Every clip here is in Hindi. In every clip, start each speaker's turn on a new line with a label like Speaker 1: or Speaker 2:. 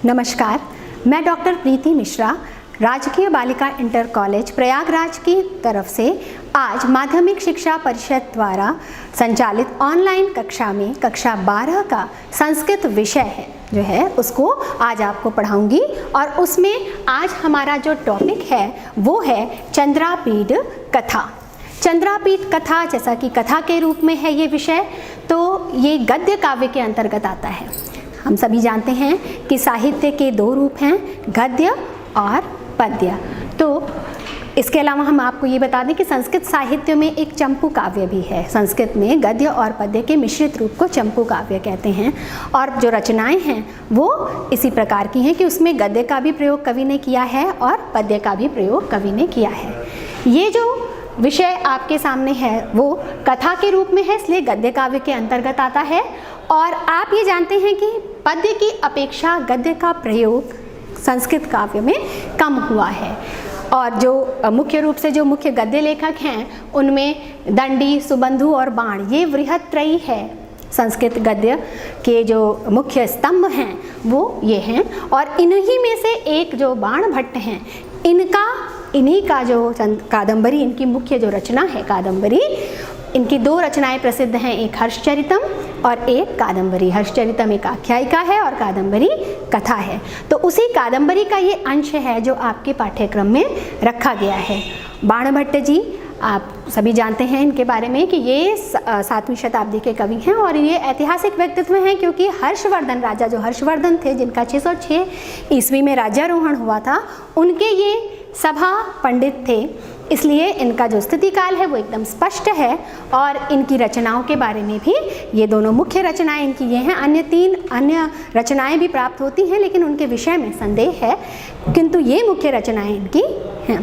Speaker 1: नमस्कार, मैं डॉक्टर प्रीति मिश्रा राजकीय बालिका इंटर कॉलेज प्रयागराज की तरफ से आज माध्यमिक शिक्षा परिषद द्वारा संचालित ऑनलाइन कक्षा में कक्षा 12 का संस्कृत विषय है उसको आज आपको पढ़ाऊंगी। और उसमें आज हमारा जो टॉपिक है वो है चंद्रापीड कथा। चंद्रापीड कथा जैसा कि कथा के रूप में है ये विषय, तो ये गद्य काव्य के अंतर्गत आता है। हम सभी जानते हैं कि साहित्य के दो रूप हैं, गद्य और पद्य। तो इसके अलावा हम आपको ये बता दें कि संस्कृत साहित्य में एक चंपू काव्य भी है। संस्कृत में गद्य और पद्य के मिश्रित रूप को चंपू काव्य कहते हैं। और जो रचनाएं हैं वो इसी प्रकार की हैं कि उसमें गद्य का भी प्रयोग कवि ने किया है और पद्य का भी प्रयोग कवि ने किया है। ये जो विषय आपके सामने है वो कथा के रूप में है, इसलिए गद्य काव्य के अंतर्गत आता है। और आप ये जानते हैं कि पद्य की अपेक्षा गद्य का प्रयोग संस्कृत काव्य में कम हुआ है। और जो मुख्य रूप से जो मुख्य गद्य लेखक हैं उनमें दंडी, सुबंधु और बाण, ये वृहत्त्रयी है। संस्कृत गद्य के जो मुख्य स्तंभ हैं वो ये हैं। और इन्हीं में से एक जो बाण भट्ट हैं, इन्हीं का जो कादंबरी, इनकी मुख्य जो रचना है कादंबरी, इनकी दो रचनाएं प्रसिद्ध हैं, एक हर्षचरितम और एक कादंबरी। हर्षचरितम एक आख्यायिका है और कादंबरी कथा है। तो उसी कादंबरी का ये अंश है जो आपके पाठ्यक्रम में रखा गया है। बाण भट्ट जी आप सभी जानते हैं इनके बारे में कि ये 7वीं शताब्दी के कवि हैं और ये ऐतिहासिक व्यक्तित्व हैं, क्योंकि हर्षवर्धन, राजा जो हर्षवर्धन थे जिनका 606 ईस्वी में राज्यारोहण हुआ था, उनके ये सभा पंडित थे। इसलिए इनका जो स्थिति काल है वो एकदम स्पष्ट है। और इनकी रचनाओं के बारे में भी, ये दोनों मुख्य रचनाएं इनकी ये हैं। अन्य 3 अन्य रचनाएं भी प्राप्त होती हैं लेकिन उनके विषय में संदेह है, किंतु ये मुख्य रचनाएं इनकी हैं।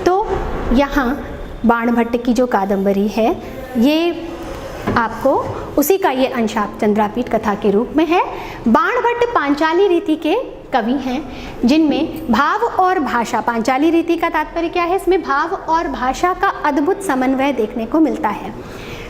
Speaker 1: तो यहाँ बाण भट्ट की जो कादंबरी है ये आपको उसी का ये अंश आप चंद्रापीड कथा के रूप में है। बाण भट्ट पांचाली रीति के कवि हैं जिनमें भाव और भाषा, पांचाली रीति का तात्पर्य क्या है, इसमें भाव और भाषा का अद्भुत समन्वय देखने को मिलता है।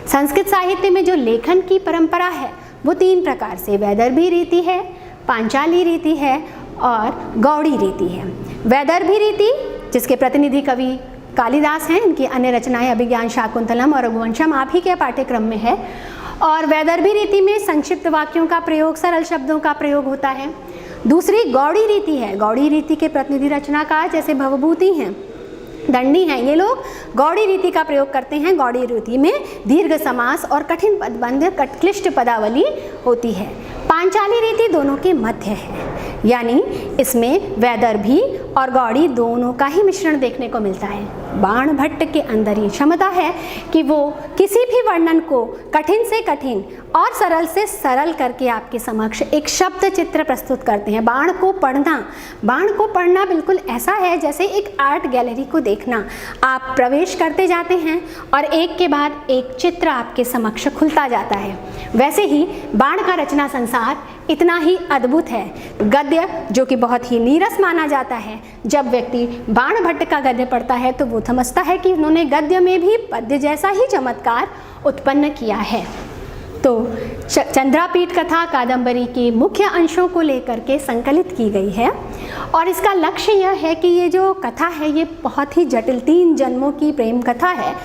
Speaker 1: संस्कृत साहित्य में जो लेखन की परंपरा है वो 3 प्रकार से, वैदर्भी रीति है, पांचाली रीति है और गौड़ी रीति है। वैदर्भी रीति जिसके प्रतिनिधि कवि कालिदास हैं, इनकी अन्य रचनाएं अभिज्ञान शाकुंतलम और रघुवंशम आप ही के पाठ्यक्रम में है। और वैदर्भी रीति में संक्षिप्त वाक्यों का प्रयोग, सरल शब्दों का प्रयोग होता है। दूसरी गौड़ी रीति है। गौड़ी रीति के प्रतिनिधि रचनाकार जैसे भवभूति हैं, दंडी हैं, ये लोग गौड़ी रीति का प्रयोग करते हैं। गौड़ी रीति में दीर्घ समास और कठिन पदबंध, क्लिष्ट पदावली होती है। पांचाली रीति दोनों के मध्य है, यानी इसमें वैदर्भी और गौड़ी दोनों का ही मिश्रण देखने को मिलता है। बाण भट्ट के अंदर ये क्षमता है कि वो किसी भी वर्णन को कठिन से कठिन और सरल से सरल करके आपके समक्ष एक शब्द चित्र प्रस्तुत करते हैं। बाण को पढ़ना बिल्कुल ऐसा है जैसे एक आर्ट गैलरी को देखना। आप प्रवेश करते जाते हैं और एक के बाद एक चित्र आपके समक्ष खुलता जाता है। वैसे ही बाण का रचना संसार इतना ही अद्भुत है। गद्य जो कि बहुत ही नीरस माना जाता है, जब व्यक्ति बाण भट्ट का गद्य पढ़ता है तो वो समझता है कि उन्होंने गद्य में भी पद्य जैसा ही चमत्कार उत्पन्न किया है। तो चंद्रापीड कथा कादंबरी के मुख्य अंशों को लेकर के संकलित की गई है। और इसका लक्ष्य यह है कि ये जो कथा है ये बहुत ही जटिल 3 जन्मों की प्रेम कथा है।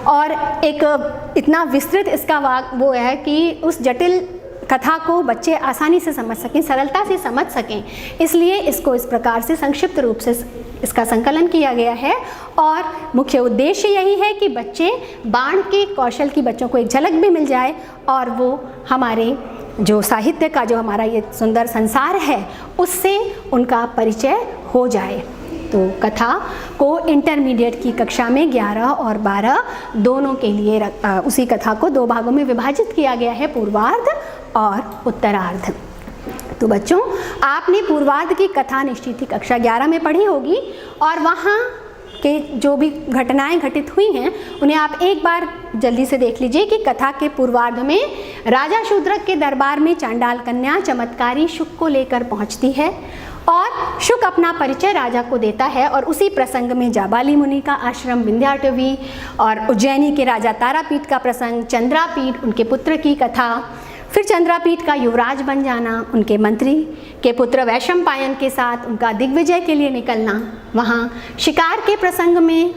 Speaker 1: और एक इतना विस्तृत इसका वो है कि उस जटिल कथा को बच्चे आसानी से समझ सकें, सरलता से समझ सकें, इसलिए इसको इस प्रकार से संक्षिप्त रूप से इसका संकलन किया गया है। और मुख्य उद्देश्य यही है कि बच्चे बाण के कौशल की, बच्चों को एक झलक भी मिल जाए और वो हमारे जो साहित्य का जो हमारा ये सुंदर संसार है उससे उनका परिचय हो जाए। तो कथा को इंटरमीडिएट की कक्षा में 11 और 12 दोनों के लिए उसी कथा को 2 भागों में विभाजित किया गया है, पूर्वार्ध और उत्तरार्ध। तो बच्चों आपने पूर्वार्ध की कथा निश्चित ही कक्षा 11 में पढ़ी होगी और वहाँ के जो भी घटनाएं घटित हुई हैं उन्हें आप एक बार जल्दी से देख लीजिए कि कथा के पूर्वार्ध में राजा शूद्रक के दरबार में चांडाल कन्या चमत्कारी शुक को लेकर पहुंचती है और शुक अपना परिचय राजा को देता है। और उसी प्रसंग में जाबाली मुनि का आश्रम, विंध्याटवी और उज्जैनी के राजा तारापीठ का प्रसंग, चंद्रापीठ, उनके पुत्र की कथा, फिर चंद्रापीठ का युवराज बन जाना, उनके मंत्री के पुत्र वैशंपायन के साथ उनका दिग्विजय के लिए निकलना, वहाँ शिकार के प्रसंग में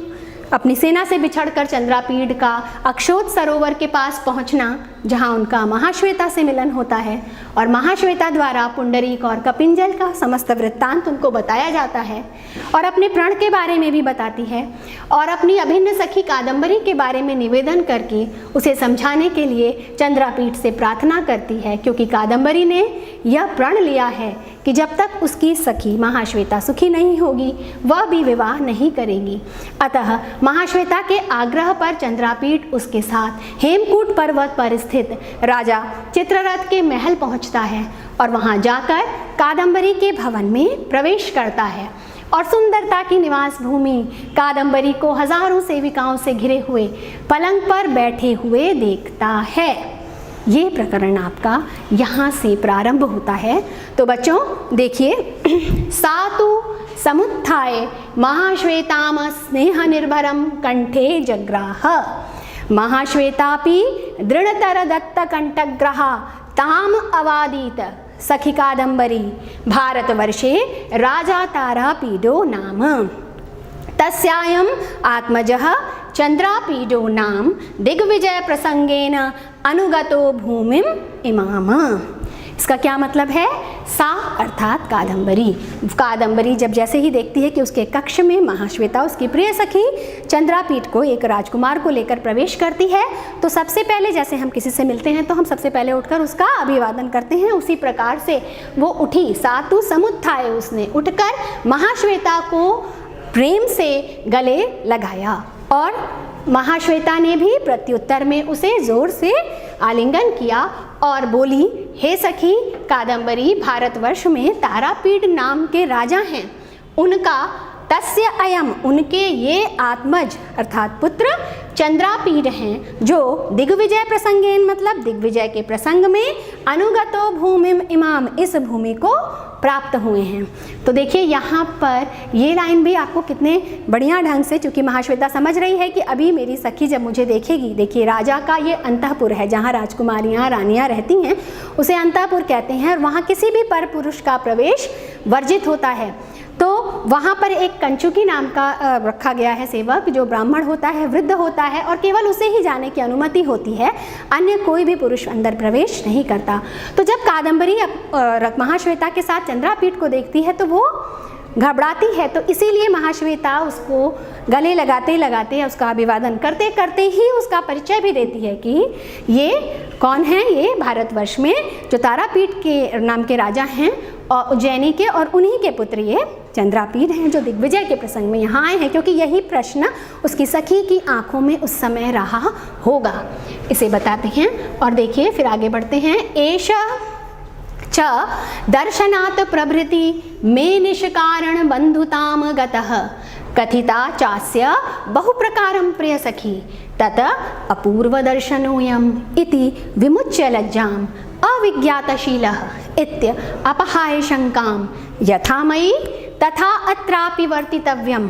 Speaker 1: अपनी सेना से बिछड़कर चंद्रापीठ का अक्षोत सरोवर के पास पहुंचना, जहां उनका महाश्वेता से मिलन होता है और महाश्वेता द्वारा पुंडरीक और कपिंजल का समस्त वृत्तांत उनको बताया जाता है और अपने प्रण के बारे में भी बताती है और अपनी अभिन्न सखी कादंबरी के बारे में निवेदन करके उसे समझाने के लिए चंद्रापीठ से प्रार्थना करती है, क्योंकि कादंबरी ने यह प्रण लिया है कि जब तक उसकी सखी महाश्वेता सुखी नहीं होगी वह भी विवाह नहीं करेगी। अतः महाश्वेता के आग्रह पर चंद्रापीठ उसके साथ हेमकूट पर्वत पर स्थित राजा चित्ररथ के महल पहुंचता है और वहां जाकर कादंबरी के भवन में प्रवेश करता है और सुंदरता की निवास भूमि कादंबरी को हजारों सेविकाओं से घिरे हुए पलंग पर बैठे हुए देखता है। ये प्रकरण आपका यहाँ से प्रारंभ होता है। तो बच्चों देखिए, सातु समुत्थाय महाश्वेताम स्नेह निर्भरम कंठे जग्राह, महाश्वेतापि दृढ़तर दत्त कंठग्रहा ताम अवादीत सखी कादंबरी भारतवर्षे राजा तारापीडो नाम, तस्यायम् आत्मजः चंद्रापीडो नाम दिग्विजय प्रसंगेन अनुगतो भूमिम इमाम। इसका क्या मतलब है? सा अर्थात कादंबरी। कादंबरी जब जैसे ही देखती है कि उसके कक्ष में महाश्वेता उसकी प्रिय सखी चंद्रापीठ को एक राजकुमार को लेकर प्रवेश करती है, तो सबसे पहले जैसे हम किसी से मिलते हैं तो हम सबसे पहले उठकर उसका अभिवादन करते हैं, उसी प्रकार से वो उठी, सातु समुत्थाय, उसने उठकर महाश्वेता को प्रेम से गले लगाया और महाश्वेता ने भी प्रत्युत्तर में उसे जोर से आलिंगन किया और बोली, हे सखी कादंबरी भारतवर्ष में तारापीठ नाम के राजा हैं, उनका तस्य अयम, उनके ये आत्मज अर्थात पुत्र चंद्रापीठ हैं, जो दिग्विजय प्रसंगेन मतलब दिग्विजय के प्रसंग में अनुगतो भूमिम इमाम, इस भूमि को प्राप्त हुए हैं। तो देखिए यहाँ पर ये लाइन भी आपको कितने बढ़िया ढंग से, चूँकि महाश्वेता समझ रही है कि अभी मेरी सखी जब मुझे देखेगी, देखिए राजा का ये अंतःपुर है जहाँ राजकुमारियाँ रानियाँ रहती हैं, उसे अंतःपुर कहते हैं और वहाँ किसी भी पर पुरुष का प्रवेश वर्जित होता है। तो वहाँ पर एक कंचुकी नाम का रखा गया है सेवक, जो ब्राह्मण होता है, वृद्ध होता है और केवल उसे ही जाने की अनुमति होती है, अन्य कोई भी पुरुष अंदर प्रवेश नहीं करता। तो जब कादंबरी महाश्वेता के साथ चंद्रापीठ को देखती है तो वो घबराती है, तो इसीलिए महाश्वेता उसको गले लगाते लगाते उसका अभिवादन करते करते ही उसका परिचय भी देती है कि ये कौन है, ये भारतवर्ष में जो तारापीठ के नाम के राजा हैं और उज्जैनी के, और उन्हीं के पुत्र ये चंद्रापीठ हैं जो दिग्विजय के प्रसंग में यहाँ आए हैं, क्योंकि यही प्रश्न उसकी सखी की आंखों में उस समय रहा होगा, इसे बताते हैं। और देखिए फिर आगे बढ़ते हैं। एष च दर्शनात् प्रभृति मे निष्कारण बंधुताम गतः कथिता चास्य बहुप्रकारं प्रिय सखी तत अपूर्व दर्शनोऽयम् इति विमुच्य लज्जाम् अविज्ञातशीलः इत्य अपहाय शंकां यथा मयि तथा अत्रापि वर्तितव्यम्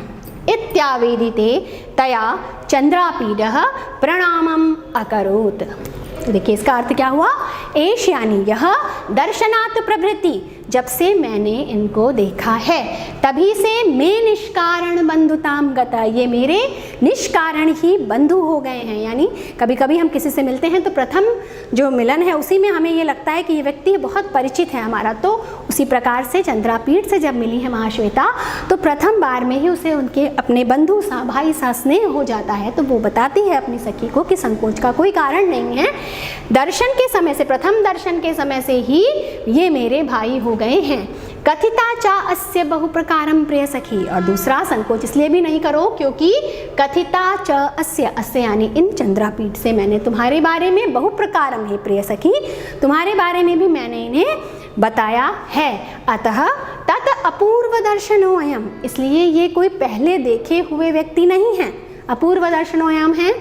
Speaker 1: इत्यावेदिते तया चंद्रापीडः प्रणामम् अकरोत्। देखिए इसका अर्थ क्या हुआ? एष यानी यह, दर्शनात् प्रभृति, जब से मैंने इनको देखा है तभी से मैं निष्कारण बंधुताम गता, ये मेरे निष्कारण ही बंधु हो गए हैं। यानी कभी कभी हम किसी से मिलते हैं तो प्रथम जो मिलन है उसी में हमें ये लगता है कि ये व्यक्ति बहुत परिचित है हमारा, तो उसी प्रकार से चंद्रापीठ से जब मिली है महाश्वेता तो प्रथम बार में ही उसे उनके अपने बंधु सा, भाई सा स्नेह हो जाता है। तो वो बताती है अपनी सखी को कि संकोच का कोई कारण नहीं है, दर्शन के समय से, प्रथम दर्शन के समय से ही ये मेरे भाई हो गए हैं। कथिता चा अस्य बहुप्रकारम प्रिय सखी, और दूसरा संकोच इसलिए भी नहीं करो क्योंकि कथिता च अस्य, अस्य यानी इन चंद्रापीठ से मैंने तुम्हारे बारे में बहुप्रकारम है प्रिय सखी, तुम्हारे बारे में भी मैंने इन्हें बताया है। अतः तत् अपूर्व दर्शनो अयम, इसलिए ये कोई पहले देखे हुए व्यक्ति नहीं है। अपूर्व दर्शनोयाम हैं,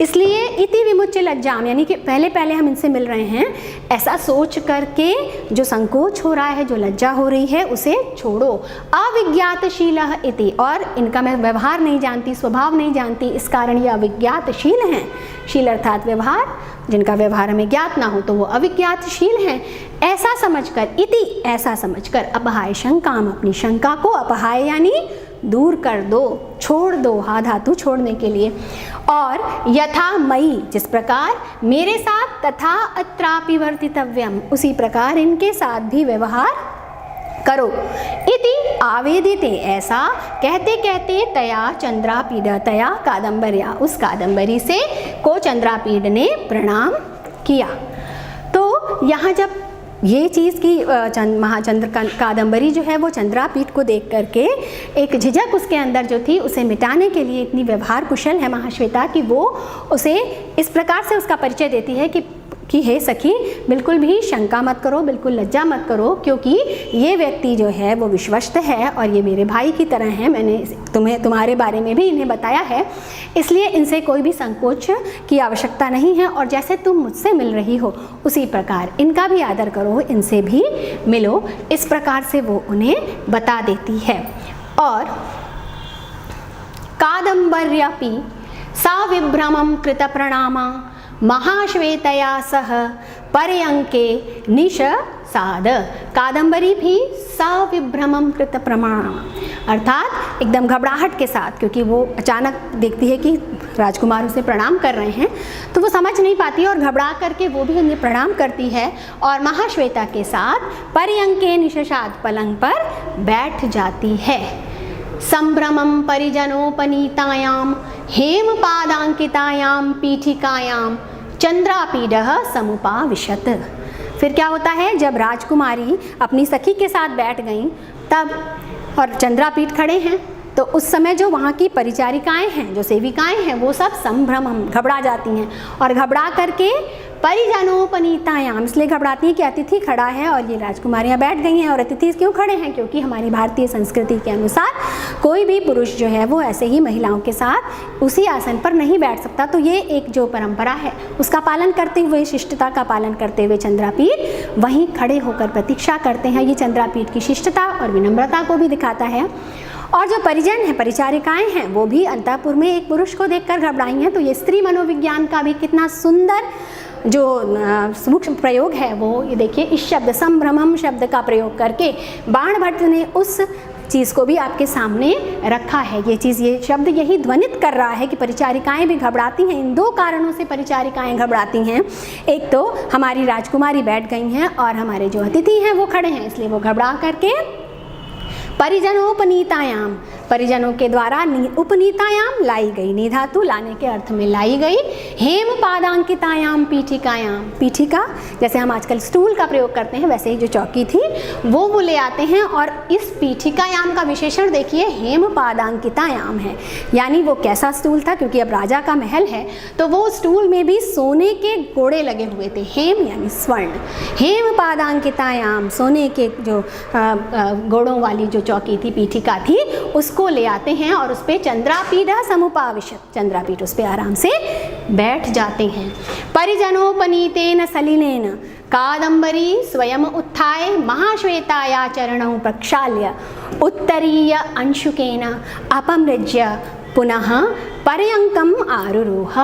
Speaker 1: इसलिए इति विमुच्य लज्जाम, यानी कि पहले हम इनसे मिल रहे हैं, ऐसा सोच करके जो संकोच हो रहा है, जो लज्जा हो रही है, उसे छोड़ो। अविज्ञातशीलः इति, और इनका मैं व्यवहार नहीं जानती, स्वभाव नहीं जानती, इस कारण ये अविज्ञातशील हैं। शील अर्थात व्यवहार, जिनका व्यवहार हमें ज्ञात ना हो तो वो अविज्ञातशील हैं। ऐसा समझकर, इति ऐसा समझकर, अपहाय शंकाम, अपनी शंका को, अपहाय यानी दूर कर दो, छोड़ दो, हा धातु छोड़ने के लिए। और यथा मयि, जिस प्रकार मेरे साथ, तथा अत्रापि वर्तितव्यम, उसी प्रकार इनके साथ भी व्यवहार करो। इति आवेदिते, ऐसा कहते कहते तया चंद्रापीड, तया कादम्बर्या, उस कादम्बरी से को चंद्रापीड ने प्रणाम किया। तो यहाँ जब ये चीज़ की महाचंद्र कादम्बरी जो है वो चंद्रापीठ को देख करके एक झिझक उसके अंदर जो थी, उसे मिटाने के लिए इतनी व्यवहार कुशल है महाश्वेता कि वो उसे इस प्रकार से उसका परिचय देती है कि हे सखी, बिल्कुल भी शंका मत करो, बिल्कुल लज्जा मत करो, क्योंकि ये व्यक्ति जो है वो विश्वस्त है और ये मेरे भाई की तरह हैं। मैंने तुम्हारे बारे में भी इन्हें बताया है, इसलिए इनसे कोई भी संकोच की आवश्यकता नहीं है, और जैसे तुम मुझसे मिल रही हो उसी प्रकार इनका भी आदर करो, इनसे भी मिलो। इस प्रकार से वो उन्हें बता देती है। और कादम्बर्यापि सा विभ्रमं कृत प्रणामा महाश्वेतया सह पर्यंके निषसाद। कादम्बरी भी सविभ्रमं कृत प्रमाण, अर्थात एकदम घबराहट के साथ, क्योंकि वो अचानक देखती है कि राजकुमार उसे प्रणाम कर रहे हैं, तो वो समझ नहीं पाती और घबरा करके वो भी उन्हें प्रणाम करती है और महाश्वेता के साथ पर्यंके निषसाद, पलंग पर बैठ जाती है। संभ्रमं परिजनोपनीतायां हेमपादांकितायां पीठिकायां चंद्रापीडः समुपाविशत। फिर क्या होता है, जब राजकुमारी अपनी सखी के साथ बैठ गईं तब, और चंद्रापीठ खड़े हैं, तो उस समय जो वहाँ की परिचारिकाएं हैं, जो सेविकाएं हैं, वो सब संभ्रम, घबरा जाती हैं, और घबरा करके परिजनोपनीतायाम, इसलिए घबराती हैं कि अतिथि खड़ा है और ये राजकुमारियाँ बैठ गई हैं। और अतिथि क्यों खड़े हैं, क्योंकि हमारी भारतीय संस्कृति के अनुसार कोई भी पुरुष जो है वो ऐसे ही महिलाओं के साथ उसी आसन पर नहीं बैठ सकता। तो ये एक जो परंपरा है उसका पालन करते हुए, शिष्टता का पालन करते हुए चंद्रापीठ वहीं खड़े होकर प्रतीक्षा करते हैं। ये चंद्रापीठ की शिष्टता और विनम्रता को भी दिखाता है। और जो परिजन हैं, परिचारिकाएं हैं, वो भी अंतःपुर में एक पुरुष को देखकर घबराई हैं। तो ये स्त्री मनोविज्ञान का भी कितना सुंदर जो सूक्ष्म प्रयोग है वो ये देखिए, इस शब्द संभ्रमम शब्द का प्रयोग करके बाण भट्ट ने उस चीज़ को भी आपके सामने रखा है। ये चीज़, ये शब्द यही ध्वनित कर रहा है कि परिचारिकाएं भी घबराती हैं। इन दो कारणों से परिचारिकाएं घबराती हैं। एक तो हमारी राजकुमारी बैठ गई हैं और हमारे जो अतिथि हैं वो खड़े हैं, इसलिए वो घबरा करके परिजनोपनीतायाम, परिजनों के द्वारा उपनीतायाम लाई गई, नी धातु लाने के अर्थ में लाई गई, हेम पादांकितायाम पीठिकायाम, पीठिका जैसे हम आजकल स्टूल का प्रयोग करते हैं वैसे ही जो चौकी थी वो ले आते हैं। और इस पीठिकायाम का विशेषण देखिए, हेम पादांकितायाम है, यानी वो कैसा स्टूल था, क्योंकि अब राजा का महल है तो वो स्टूल में भी सोने के गोड़े लगे हुए थे। हेम यानी स्वर्ण, हेम पादांकितायाम, सोने के जो गोड़ों वाली जो चौकी थी, पीठिका थी, उसको ले आते हैं और उस पर चंद्रापीठ समुपाविशत, चंद्रापीठ उस पर आराम से बैठ जाते हैं। परिजनोपनीतेन सलिलेन कादम्बरी स्वयं उत्थाय महाश्वेताया चरणौ प्रक्षाल्य उत्तरीय अंशुकेन अपमृज्य पुनः पर्यंकम आरुरोह।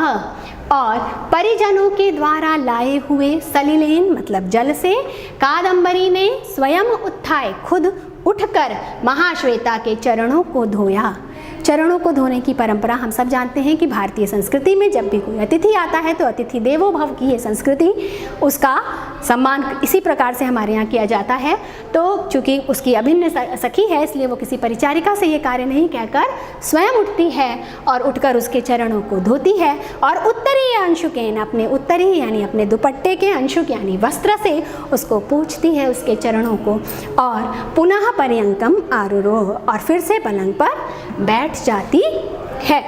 Speaker 1: और परिजनों के द्वारा लाए हुए सलिलेन मतलब जल से कादम्बरी ने स्वयं उत्थाय, खुद उठकर महाश्वेता के चरणों को धोया। चरणों को धोने की परंपरा हम सब जानते हैं कि भारतीय संस्कृति में जब भी कोई अतिथि आता है तो अतिथि देवो भव की ये संस्कृति, उसका सम्मान इसी प्रकार से हमारे यहाँ किया जाता है। तो चूँकि उसकी अभिन्न सखी है इसलिए वो किसी परिचारिका से ये कार्य नहीं कहकर स्वयं उठती है और उठकर उसके चरणों को धोती है और उत्तरीय अंशुकेन, अपने उत्तरी यानी अपने दुपट्टे के अंशुक यानी वस्त्र से उसको पोंछती है उसके चरणों को, और पुनः पर्यंकम आरुरोह, और फिर से पलंग पर बैठ जाती है।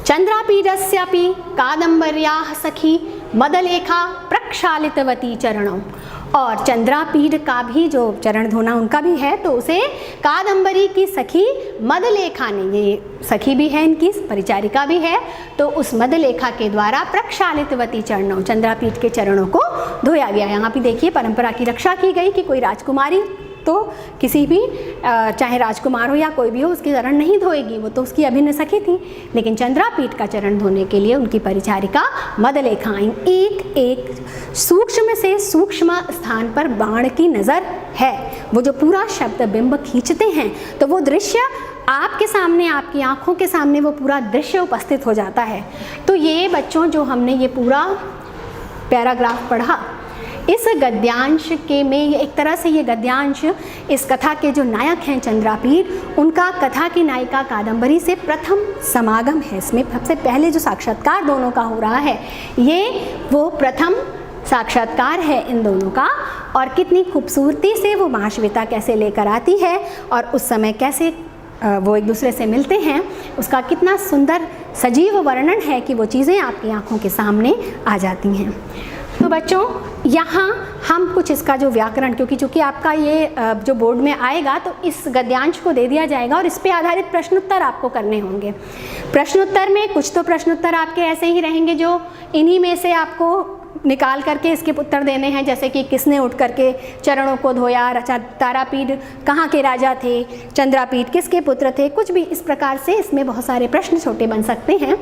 Speaker 1: चंद्रापीडस्यापि कादम्बर्याः सखी मदलेखा प्रक्षालितवती चरणौ और चंद्रापीड का भी जो चरण धोना उनका भी है, तो उसे कादंबरी की सखी मदलेखा ने, ये सखी भी है इनकी, परिचारिका भी है, तो उस मदलेखा के द्वारा प्रक्षालितवती चरणों, चंद्रापीड के चरणों को धोया गया। यहाँ पे देखिए परंपरा की रक्षा की गई कि कोई राजकुमारी तो किसी भी चाहे राजकुमार हो या कोई भी हो उसके चरण नहीं धोएगी, वो तो उसकी अभिन्न सखी थी, लेकिन चंद्रापीड का चरण धोने के लिए उनकी परिचारिका मदलेखाएं एक एक सूक्ष्म से सूक्ष्म स्थान पर बाण की नज़र है। वो जो पूरा शब्द बिंब खींचते हैं तो वो दृश्य आपके सामने, आपकी आंखों के सामने वो पूरा दृश्य उपस्थित हो जाता है। तो ये बच्चों जो हमने ये पूरा पैराग्राफ पढ़ा, इस गद्यांश के में एक तरह से ये गद्यांश इस कथा के जो नायक हैं चंद्रापीड, उनका कथा की नायिका कादंबरी से प्रथम समागम है। इसमें सबसे पहले जो साक्षात्कार दोनों का हो रहा है, ये वो प्रथम साक्षात्कार है इन दोनों का, और कितनी खूबसूरती से वो महाश्वेता कैसे लेकर आती है और उस समय कैसे वो एक दूसरे से मिलते हैं, उसका कितना सुंदर सजीव वर्णन है कि वो चीज़ें आपकी आंखों के सामने आ जाती हैं। तो बच्चों यहाँ हम कुछ इसका जो व्याकरण, क्योंकि चूँकि आपका ये जो बोर्ड में आएगा तो इस गद्यांश को दे दिया जाएगा और इस पे आधारित प्रश्नोत्तर आपको करने होंगे। प्रश्नोत्तर में कुछ तो प्रश्नोत्तर आपके ऐसे ही रहेंगे जो इन्हीं में से आपको निकाल करके इसके उत्तर देने हैं, जैसे कि किसने उठ करके चरणों को धोया, तारापीड कहाँ के राजा थे, चंद्रापीड किसके पुत्र थे, कुछ भी इस प्रकार से इसमें बहुत सारे प्रश्न छोटे बन सकते हैं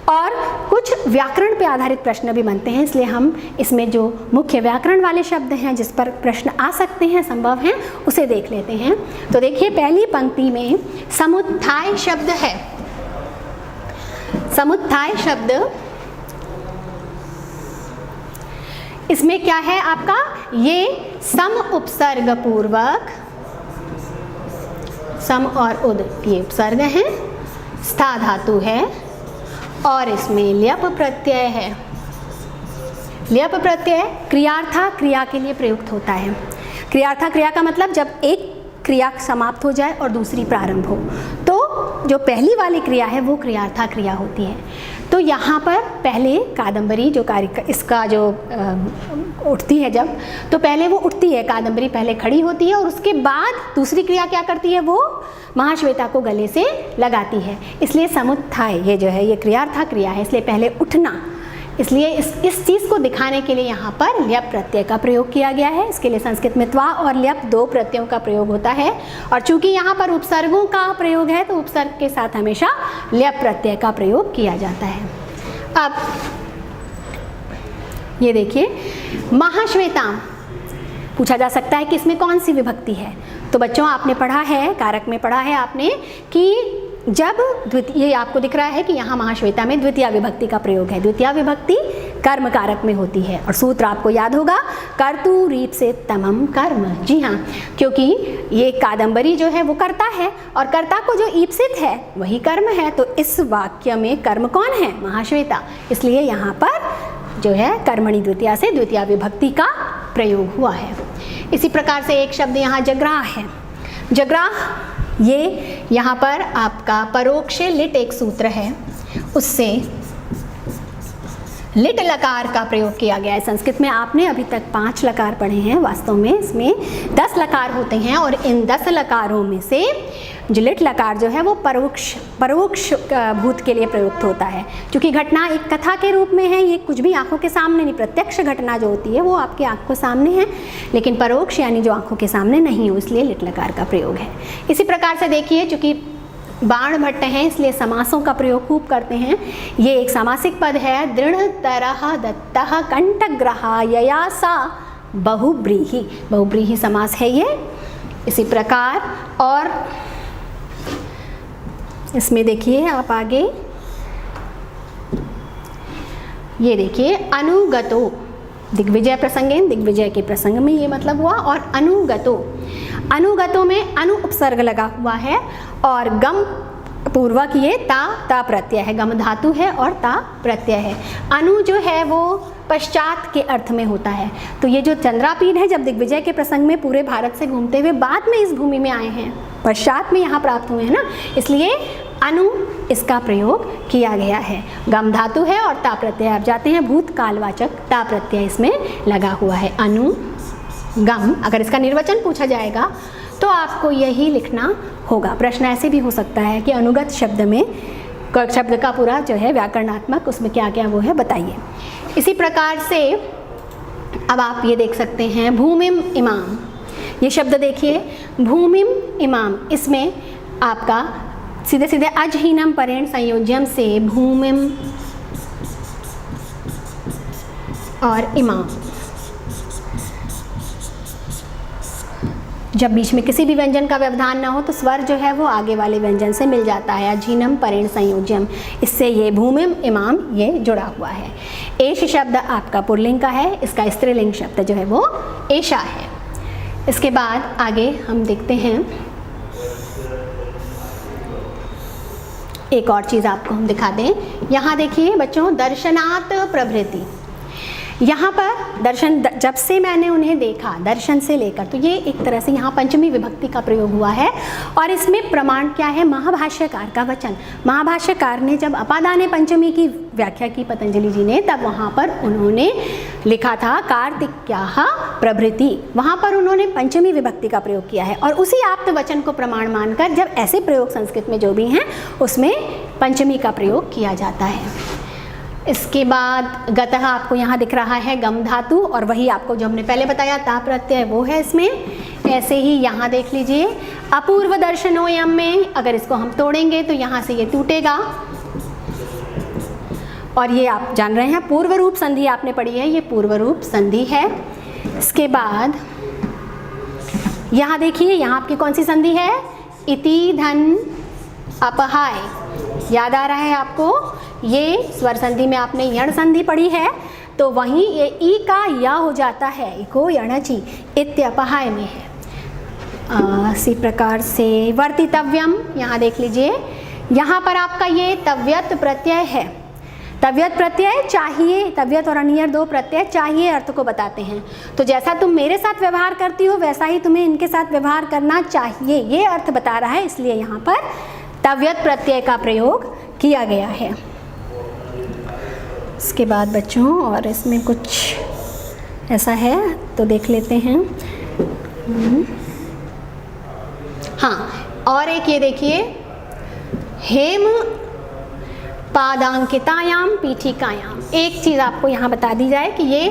Speaker 1: और कुछ व्याकरण पे आधारित प्रश्न भी बनते हैं। इसलिए हम इसमें जो मुख्य व्याकरण वाले शब्द हैं जिस पर प्रश्न आ सकते हैं, संभव हैं, उसे देख लेते हैं। तो देखिए पहली पंक्ति में समुत्थाय शब्द है। समुत्थाय शब्द, इसमें क्या है आपका, ये सम उपसर्ग पूर्वक, सम और उद ये उपसर्ग हैं, स्था धातु है और इसमें ल्यप प्रत्यय है। ल्यप प्रत्यय क्रियार्था क्रिया के लिए प्रयुक्त होता है। क्रियार्था क्रिया का मतलब जब एक क्रिया समाप्त हो जाए और दूसरी प्रारंभ हो, तो जो पहली वाली क्रिया है वो क्रियार्था क्रिया होती है। तो यहाँ पर पहले कादंबरी जो कार्य इसका जो उठती है जब, तो पहले वो उठती है, कादंबरी पहले खड़ी होती है और उसके बाद दूसरी क्रिया क्या करती है, वो महाश्वेता को गले से लगाती है। इसलिए समुत्थाय ये जो है ये क्रियार्था क्रिया है, इसलिए पहले उठना, इसलिए इस चीज़ को दिखाने के लिए यहाँ पर ल्यप प्रत्यय का प्रयोग किया गया है। इसके लिए संस्कृत में त्वा और ल्यप दो प्रत्ययों का प्रयोग होता है और चूंकि यहाँ पर उपसर्गों का प्रयोग है तो उपसर्ग के साथ हमेशा ल्यप प्रत्यय का प्रयोग किया जाता है। अब ये देखिए महाश्वेता, पूछा जा सकता है कि इसमें कौन सी विभक्ति है। तो बच्चों आपने पढ़ा है, कारक में पढ़ा है आपने कि जब द्वितीय, ये आपको दिख रहा है कि यहाँ महाश्वेता में द्वितीय विभक्ति का प्रयोग है। द्वितीय विभक्ति कर्म कारक में होती है और सूत्र आपको याद होगा, कर्तु रीप से तमम कर्म। जी हाँ, क्योंकि ये कादंबरी जो है वो कर्ता है और कर्ता को जो ईप्सित है वही कर्म है, तो इस वाक्य में कर्म कौन है, महाश्वेता। इसलिए यहाँ पर जो है कर्मणि द्वितीया से द्वितीय विभक्ति का प्रयोग हुआ है। इसी प्रकार से एक शब्द यहाँ जग्राह है। जग्राह ये यहाँ पर आपका परोक्ष लिट एक सूत्र है, उससे लिट लकार का प्रयोग किया गया है। संस्कृत में आपने अभी तक 5 लकार पढ़े हैं, वास्तव में इसमें 10 लकार होते हैं और इन 10 लकारों में से जो लिट लकार जो है वो परोक्ष भूत के लिए प्रयुक्त होता है। क्योंकि घटना एक कथा के रूप में है, ये कुछ भी आंखों के सामने नहीं, प्रत्यक्ष घटना जो होती है वो आपके आंखों सामने है, लेकिन परोक्ष यानी जो आंखों के सामने नहीं हो, इसलिए लिट लकार का प्रयोग है। इसी प्रकार से देखिए, चूँकि बाण भट्ट हैं इसलिए समासों का प्रयोग खूब करते हैं। ये एक सामासिक पद है, दृढ़ तरह दत्तः कंठग्रहा ययासा बहुब्रीहि, बहुब्रीहि समास है ये। इसी प्रकार और इसमें देखिए आप आगे, ये देखिए अनुगतो, दिग्विजय प्रसंगेन, दिग्विजय के प्रसंग में ये मतलब हुआ। और अनुगतो, अनुगतो में अनु उपसर्ग लगा हुआ है और गम पूर्वक ये ता प्रत्यय है, गम धातु है और ता प्रत्यय है। अनु जो है वो पश्चात के अर्थ में होता है। तो ये जो चंद्रापीड है जब दिग्विजय के प्रसंग में पूरे भारत से घूमते हुए बाद में इस भूमि में आए हैं, पश्चात में यहाँ प्राप्त हुए हैं ना, इसलिए अनु इसका प्रयोग किया गया है। गम धातु है और ता प्रत्यय, आप जाते हैं भूतकालवाचक ता प्रत्यय इसमें लगा हुआ है। अनु गम, अगर इसका निर्वचन पूछा जाएगा तो आपको यही लिखना होगा। प्रश्न ऐसे भी हो सकता है कि अनुगत शब्द में शब्द का पूरा जो है व्याकरणात्मक उसमें क्या क्या वो है बताइए। इसी प्रकार से अब आप ये देख सकते हैं भूमिम इमाम, ये शब्द देखिए भूमिम इमाम, इसमें आपका सीधे सीधे अजहीनम परेण संयोज्यम से भूमिम और इमाम, जब बीच में किसी भी व्यंजन का व्यवधान ना हो तो स्वर जो है वो आगे वाले व्यंजन से मिल जाता है। अजीनम परेण संयोज्यम, इससे ये भूमिम इमाम ये जुड़ा हुआ है। एष शब्द आपका पुल्लिंग का है, इसका स्त्रीलिंग शब्द जो है वो एषा है। इसके बाद आगे हम देखते हैं एक और चीज़ आपको हम दिखा दें। यहाँ देखिए बच्चों, दर्शनात् प्रभृति, यहाँ पर दर्शन, जब से मैंने उन्हें देखा, दर्शन से लेकर, तो ये एक तरह से यहाँ पंचमी विभक्ति का प्रयोग हुआ है। और इसमें प्रमाण क्या है? महाभाष्यकार का वचन। महाभाष्यकार ने जब अपादाने पंचमी की व्याख्या की पतंजलि जी ने, तब वहाँ पर उन्होंने लिखा था कार्तिक्याः प्रभृति, वहाँ पर उन्होंने पंचमी विभक्ति का प्रयोग किया है। और उसी आप्त वचन को प्रमाण मानकर जब ऐसे प्रयोग संस्कृत में जो भी हैं उसमें पंचमी का प्रयोग किया जाता है। इसके बाद गतः आपको यहाँ दिख रहा है गम धातु, और वही आपको जो हमने पहले बताया ता प्रत्यय वो है इसमें। ऐसे ही यहाँ देख लीजिए अपूर्व दर्शनोयम में, अगर इसको हम तोड़ेंगे तो यहाँ से ये टूटेगा, और ये आप जान रहे हैं पूर्व रूप संधि आपने पढ़ी है, ये पूर्व रूप संधि है। इसके बाद यहाँ देखिए, यहाँ आपकी कौन सी संधि है? इति धन अपहाय, याद आ रहा है आपको? ये स्वर संधि में आपने यण संधि पढ़ी है, तो वहीं ये ई का या हो जाता है, इको यणचि इत्यपहाय में है। इसी प्रकार से वर्तितव्यम, यहाँ देख लीजिए, यहाँ पर आपका ये तव्यत प्रत्यय है। तव्यत प्रत्यय चाहिए, तव्यत और अनियर दो प्रत्यय चाहिए अर्थ को बताते हैं। तो जैसा तुम मेरे साथ व्यवहार करती हो वैसा ही तुम्हें इनके साथ व्यवहार करना चाहिए, ये अर्थ बता रहा है, इसलिए यहाँ पर तव्यत प्रत्यय का प्रयोग किया गया है। इसके बाद बच्चों, और इसमें कुछ ऐसा है तो देख लेते हैं। हाँ, और एक ये देखिए, हेम पादांकितायाम पीठिकायाम, एक चीज़ आपको यहाँ बता दी जाए कि ये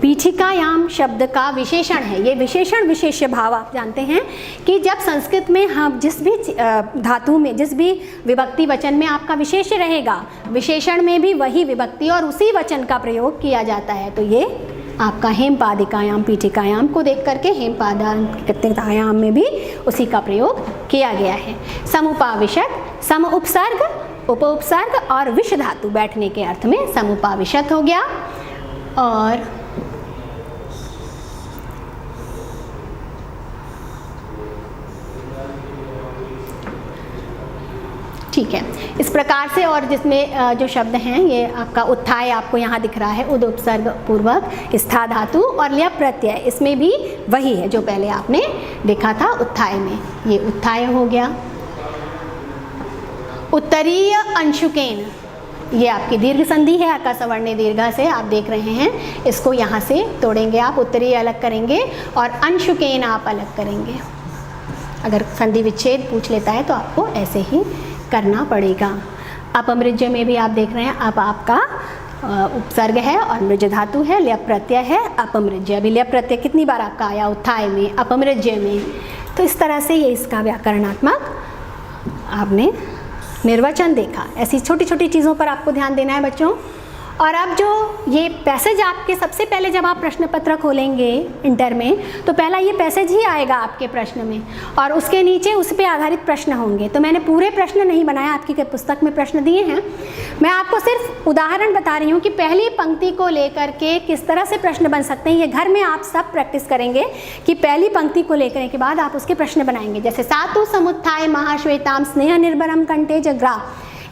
Speaker 1: पीठिकायाम शब्द का विशेषण है। ये विशेषण विशेष्य भाव आप जानते हैं कि जब संस्कृत में हम जिस भी धातु में, जिस भी विभक्ति वचन में आपका विशेष्य रहेगा, विशेषण में भी वही विभक्ति और उसी वचन का प्रयोग किया जाता है। तो ये आपका हेमपादिकायाम पीठिकायाम को देख करके हेमपादिकायाम में भी उसी का प्रयोग किया गया है। समुपाविशत, सम उपसर्ग, उप उपसर्ग और विष धातु बैठने के अर्थ में समुपाविशत हो गया। और ठीक है, इस प्रकार से, और जिसमें जो शब्द हैं ये आपका उत्थाय आपको यहाँ दिख रहा है, उद उपसर्ग पूर्वक स्था धातु और ल्यप प्रत्यय, इसमें भी वही है जो पहले आपने देखा था उत्थाय में, ये उत्थाय हो गया। उत्तरीय अंशुकेन, ये आपकी दीर्घ संधि है, अकसवर्णे दीर्घा से आप देख रहे हैं, इसको यहाँ से तोड़ेंगे आप, उत्तरीय अलग करेंगे और अंशुकेन आप अलग करेंगे। अगर संधि विच्छेद पूछ लेता है तो आपको ऐसे ही करना पड़ेगा। अपमृज्य में भी आप देख रहे हैं, अब आपका उपसर्ग है और मृज धातु है, ल्यप प्रत्यय है, अपमृज्य। अभी ल्यप प्रत्यय कितनी बार आपका आया? उत्थाय में, अपमृज्य में। तो इस तरह से ये इसका व्याकरणात्मक आपने निर्वचन देखा। ऐसी छोटी छोटी चीज़ों पर आपको ध्यान देना है बच्चों। और अब जो ये पैसेज आपके सबसे पहले जब आप प्रश्न पत्र खोलेंगे इंटर में, तो पहला ये पैसेज ही आएगा आपके प्रश्न में, और उसके नीचे उस पर आधारित प्रश्न होंगे। तो मैंने पूरे प्रश्न नहीं बनाया, आपकी पुस्तक में प्रश्न दिए हैं, मैं आपको सिर्फ उदाहरण बता रही हूँ कि पहली पंक्ति को लेकर के किस तरह से प्रश्न बन सकते हैं। ये घर में आप सब प्रैक्टिस करेंगे कि पहली पंक्ति को लेकर के बाद आप उसके प्रश्न बनाएंगे। जैसे सातु समुत्थाय महाश्वेताम स्नेह निर्भरम कंठे जग्रा,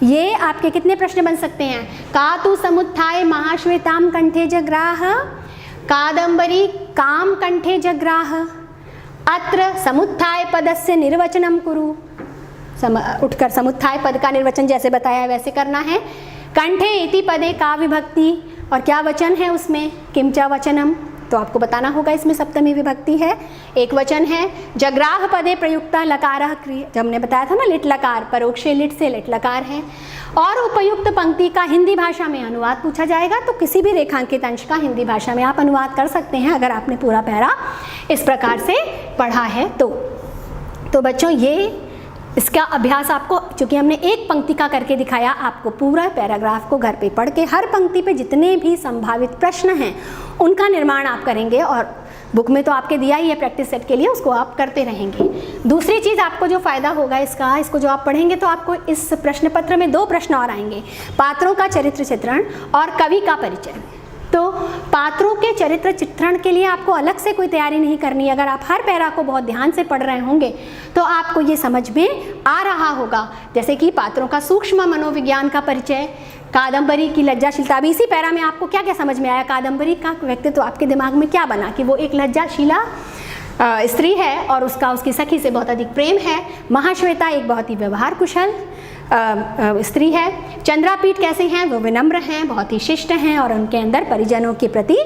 Speaker 1: ये आपके कितने प्रश्न बन सकते हैं? कातु समुत्थाय महाश्वेताम कंठे जग्राह, कादंबरी काम कंठे जग्राह, अत्र समुत्थाय पदस्य निर्वचनम कुरु, उठकर समुत्थाय पद का निर्वचन जैसे बताया है वैसे करना है। कंठे इति पदे का विभक्ति, और क्या वचन है उसमें? किमचा वचनम, तो आपको बताना होगा इसमें सप्तमी विभक्ति है, एक वचन है। जग्राह पदे प्रयुक्ता लकारः क्रिया, जब हमने बताया था ना लिट लकार, परोक्षे लिट से लिट लकार है। और उपयुक्त पंक्ति का हिंदी भाषा में अनुवाद पूछा जाएगा, तो किसी भी रेखांकित अंश का हिंदी भाषा में आप अनुवाद कर सकते हैं अगर आपने पूरा पैरा इस प्रकार से पढ़ा है तो बच्चों ये इसका अभ्यास आपको, चूँकि हमने एक पंक्ति का करके दिखाया, आपको पूरा पैराग्राफ को घर पे पढ़ के हर पंक्ति पे जितने भी संभावित प्रश्न हैं उनका निर्माण आप करेंगे। और बुक में तो आपके दिया ही है प्रैक्टिस सेट के लिए, उसको आप करते रहेंगे। दूसरी चीज़ आपको जो फ़ायदा होगा इसको जो आप पढ़ेंगे तो आपको इस प्रश्न पत्र में 2 प्रश्न और आएंगे, पात्रों का चरित्र चित्रण और कवि का परिचय। तो पात्रों के चरित्र चित्रण के लिए आपको अलग से कोई तैयारी नहीं करनी। अगर आप हर पैरा को बहुत ध्यान से पढ़ रहे होंगे तो आपको ये समझ में आ रहा होगा। जैसे कि पात्रों का सूक्ष्म मनोविज्ञान का परिचय, कादम्बरी की लज्जाशीलता। अभी इसी पैरा में आपको क्या क्या समझ में आया, कादम्बरी का व्यक्तित्व आपके दिमाग में क्या बना कि वो एक लज्जाशीला स्त्री है और उसकी सखी से बहुत अधिक प्रेम है। महाश्वेता एक बहुत ही व्यवहार कुशल स्त्री है। चंद्रापीठ कैसे हैं, वो विनम्र हैं, बहुत ही शिष्ट हैं और उनके अंदर परिजनों के प्रति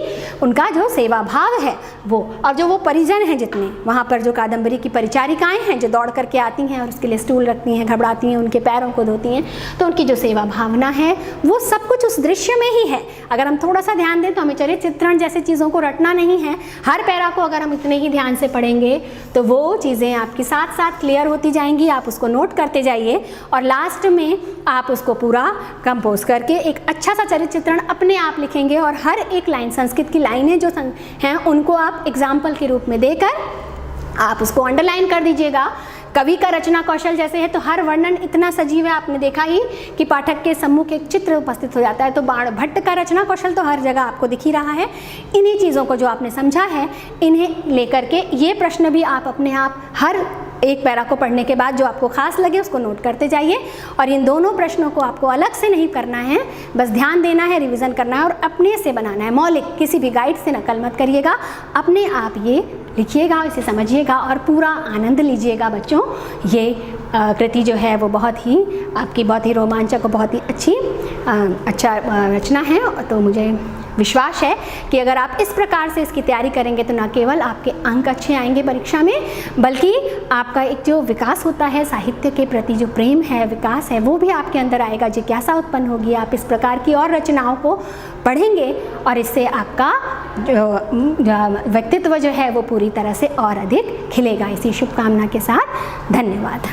Speaker 1: उनका जो सेवा भाव है वो, और जो वो परिजन हैं जितने वहाँ पर, जो कादम्बरी की परिचारिकाएं हैं जो दौड़ करके आती हैं और उसके लिए स्टूल रखती हैं, घबराती हैं, उनके पैरों को धोती हैं, तो उनकी जो सेवा भावना है वो सब कुछ उस दृश्य में ही है। अगर हम थोड़ा सा ध्यान दें तो हमें चरित्र चित्रण जैसे चीज़ों को रटना नहीं है। हर पैरा को अगर हम इतने ही ध्यान से पढ़ेंगे तो वो चीज़ें आपके साथ साथ क्लियर होती जाएंगी। आप उसको नोट करते जाइए और लास्ट में आप उसको पूरा कंपोज करके एक अच्छा सा चरित्र चित्रण अपने आप लिखेंगे। और हर एक लाइन, संस्कृत की लाइनें जो हैं उनको आप एग्जाम्पल के रूप में देकर आप उसको अंडरलाइन कर दीजिएगा। कवि का रचना कौशल जैसे है तो हर वर्णन इतना सजीव है, आपने देखा ही कि पाठक के सम्मुख एक चित्र उपस्थित हो जाता है। तो बाणभट्ट का रचना कौशल तो हर जगह आपको दिख ही रहा है। इन्हीं चीज़ों को जो आपने समझा है, इन्हें लेकर के ये प्रश्न भी आप अपने आप हर एक पैरा को पढ़ने के बाद जो आपको खास लगे उसको नोट करते जाइए। और इन दोनों प्रश्नों को आपको अलग से नहीं करना है, बस ध्यान देना है, रिवीजन करना है और अपने से बनाना है। मौलिक, किसी भी गाइड से नकल मत करिएगा, अपने आप ये लिखिएगा, इसे समझिएगा और पूरा आनंद लीजिएगा बच्चों। ये कृति जो है वो बहुत ही आपकी बहुत ही रोमांचक और बहुत ही अच्छा रचना है। तो मुझे विश्वास है कि अगर आप इस प्रकार से इसकी तैयारी करेंगे तो न केवल आपके अंक अच्छे आएंगे परीक्षा में, बल्कि आपका एक जो विकास होता है, साहित्य के प्रति जो प्रेम है, विकास है, वो भी आपके अंदर आएगा, जिज्ञासा उत्पन्न होगी। आप इस प्रकार की और रचनाओं को पढ़ेंगे और इससे आपका जो व्यक्तित्व जो है वो पूरी तरह से और अधिक खिलेगा। इसी शुभकामना के साथ धन्यवाद।